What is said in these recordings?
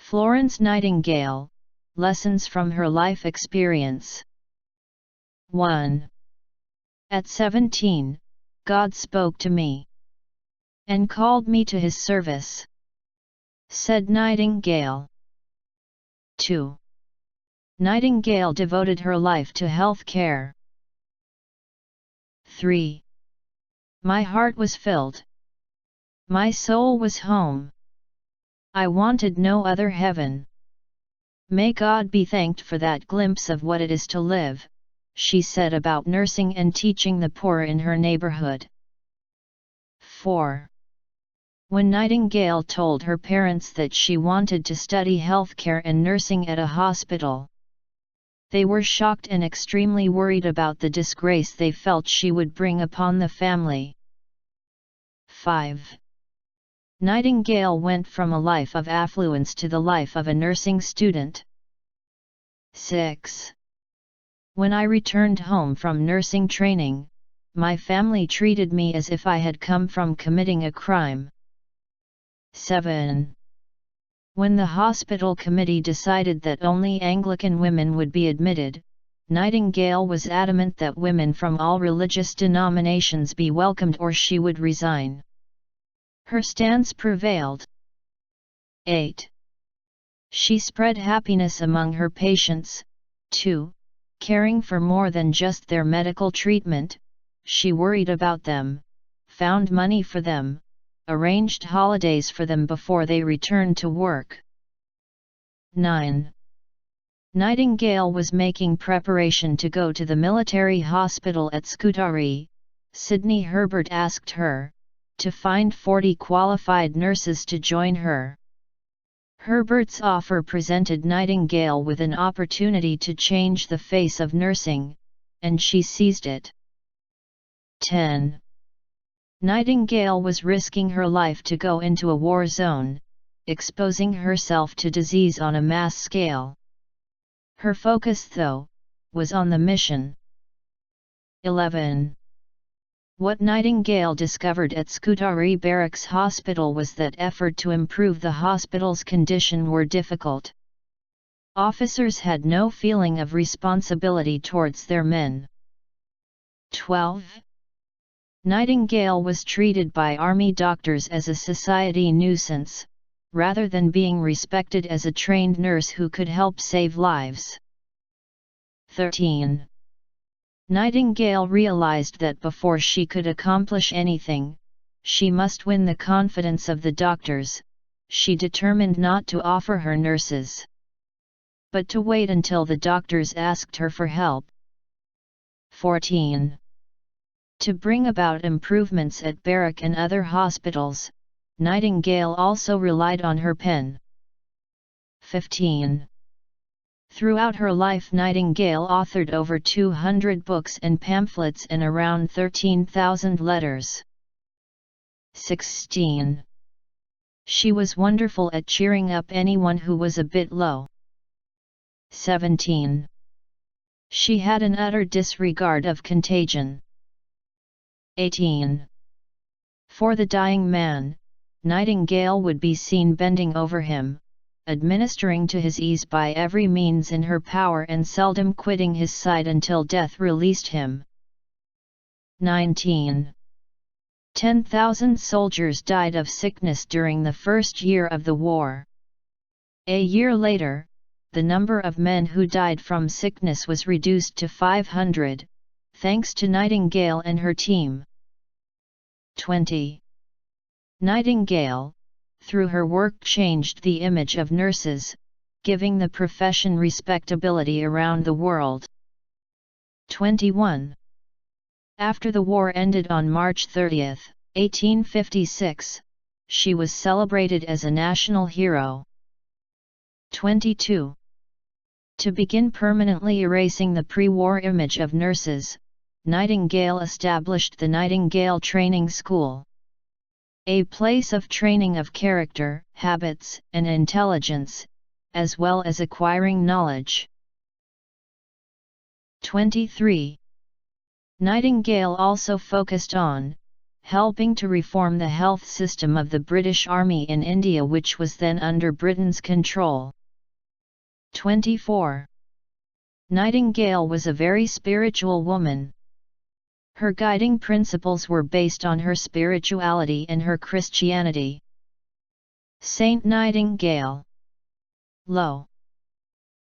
Florence Nightingale, lessons from her life experience. 1. At 17, God spoke to me and called me to His service, said Nightingale. 2. Nightingale devoted her life to health care. 3. My heart was filled. My soul was home. I wanted no other heaven. May God be thanked for that glimpse of what it is to live, she said about nursing and teaching the poor in her neighborhood. 4. When Nightingale told her parents that she wanted to study healthcare and nursing at a hospital, they were shocked and extremely worried about the disgrace they felt she would bring upon the family. 5. Nightingale went from a life of affluence to the life of a nursing student. 6. When I returned home from nursing training, my family treated me as if I had come from committing a crime. 7. When the hospital committee decided that only Anglican women would be admitted, Nightingale was adamant that women from all religious denominations be welcomed or she would resign. Her stance prevailed. 8. She spread happiness among her patients, too, caring for more than just their medical treatment. She worried about them, found money for them, arranged holidays for them before they returned to work. 9. Nightingale was making preparation to go to the military hospital at Scutari. Sidney Herbert asked her to find 40 qualified nurses to join her. Herbert's offer presented Nightingale with an opportunity to change the face of nursing, and she seized it. 10. Nightingale was risking her life to go into a war zone, exposing herself to disease on a mass scale. Her focus, though, was on the mission. 11. What Nightingale discovered at Scutari Barracks Hospital was that effort to improve the hospital's condition were difficult. Officers had no feeling of responsibility towards their men. 12. Nightingale was treated by army doctors as a society nuisance, rather than being respected as a trained nurse who could help save lives. 13. Nightingale realized that before she could accomplish anything, she must win the confidence of the doctors. She determined not to offer her nurses, but to wait until the doctors asked her for help. 14. To bring about improvements at Barrack and other hospitals, Nightingale also relied on her pen. 15. Throughout her life, Nightingale authored over 200 books and pamphlets and around 13,000 letters. 16. She was wonderful at cheering up anyone who was a bit low. 17. She had an utter disregard of contagion. 18. For the dying man, Nightingale would be seen bending over him, administering to his ease by every means in her power and seldom quitting his side until death released him. 19. 10,000 soldiers died of sickness during the first year of the war. A year later, the number of men who died from sickness was reduced to 500, thanks to Nightingale and her team. 20. Nightingale, through her work, changed the image of nurses, giving the profession respectability around the world. 21. After the war ended on March 30, 1856, she was celebrated as a national hero. 22. To begin permanently erasing the pre-war image of nurses, Nightingale established the Nightingale Training School, a place of training of character, habits, and intelligence, as well as acquiring knowledge. 23. Nightingale also focused on helping to reform the health system of the British Army in India, which was then under Britain's control. 24. Nightingale was a very spiritual woman. Her guiding principles were based on her spirituality and her Christianity. Saint Nightingale. Lo!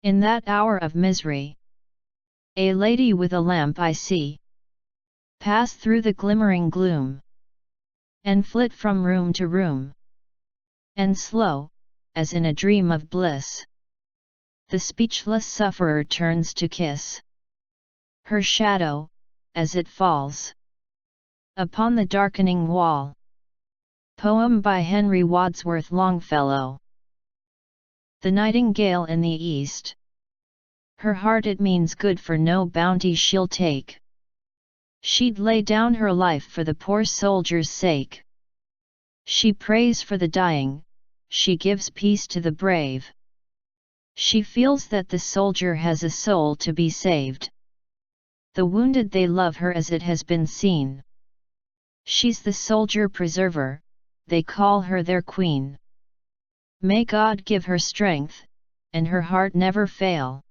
In that hour of misery, a lady with a lamp I see pass through the glimmering gloom, and flit from room to room, and slow, as in a dream of bliss, the speechless sufferer turns to kiss her shadow, as it falls upon the darkening wall. Poem by Henry Wadsworth Longfellow. The Nightingale in the East. Her heart it means good, for no bounty she'll take. She'd lay down her life for the poor soldier's sake. She prays for the dying, she gives peace to the brave. She feels that the soldier has a soul to be saved. The wounded they love her as it has been seen. She's the soldier preserver, they call her their queen. May God give her strength, and her heart never fail.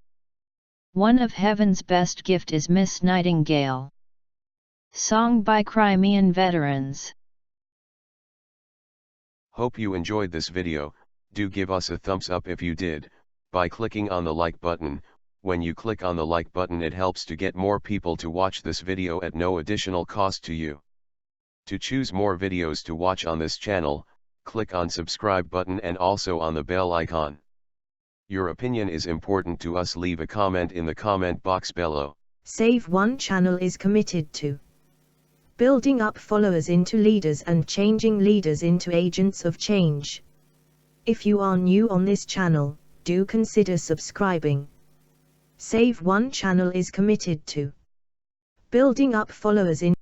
One of heaven's best gift is Miss Nightingale. Song by Crimean veterans. Hope you enjoyed this video. Do give us a thumbs up if you did, by clicking on the like button. When you click on the like button, it helps to get more people to watch this video at no additional cost to you. To choose more videos to watch on this channel, click on subscribe button and also on the bell icon. Your opinion is important to us. Leave a comment in the comment box below. Save One channel is committed to building up followers into leaders and changing leaders into agents of change. If you are new on this channel, do consider subscribing. Save One channel is committed to building up followers in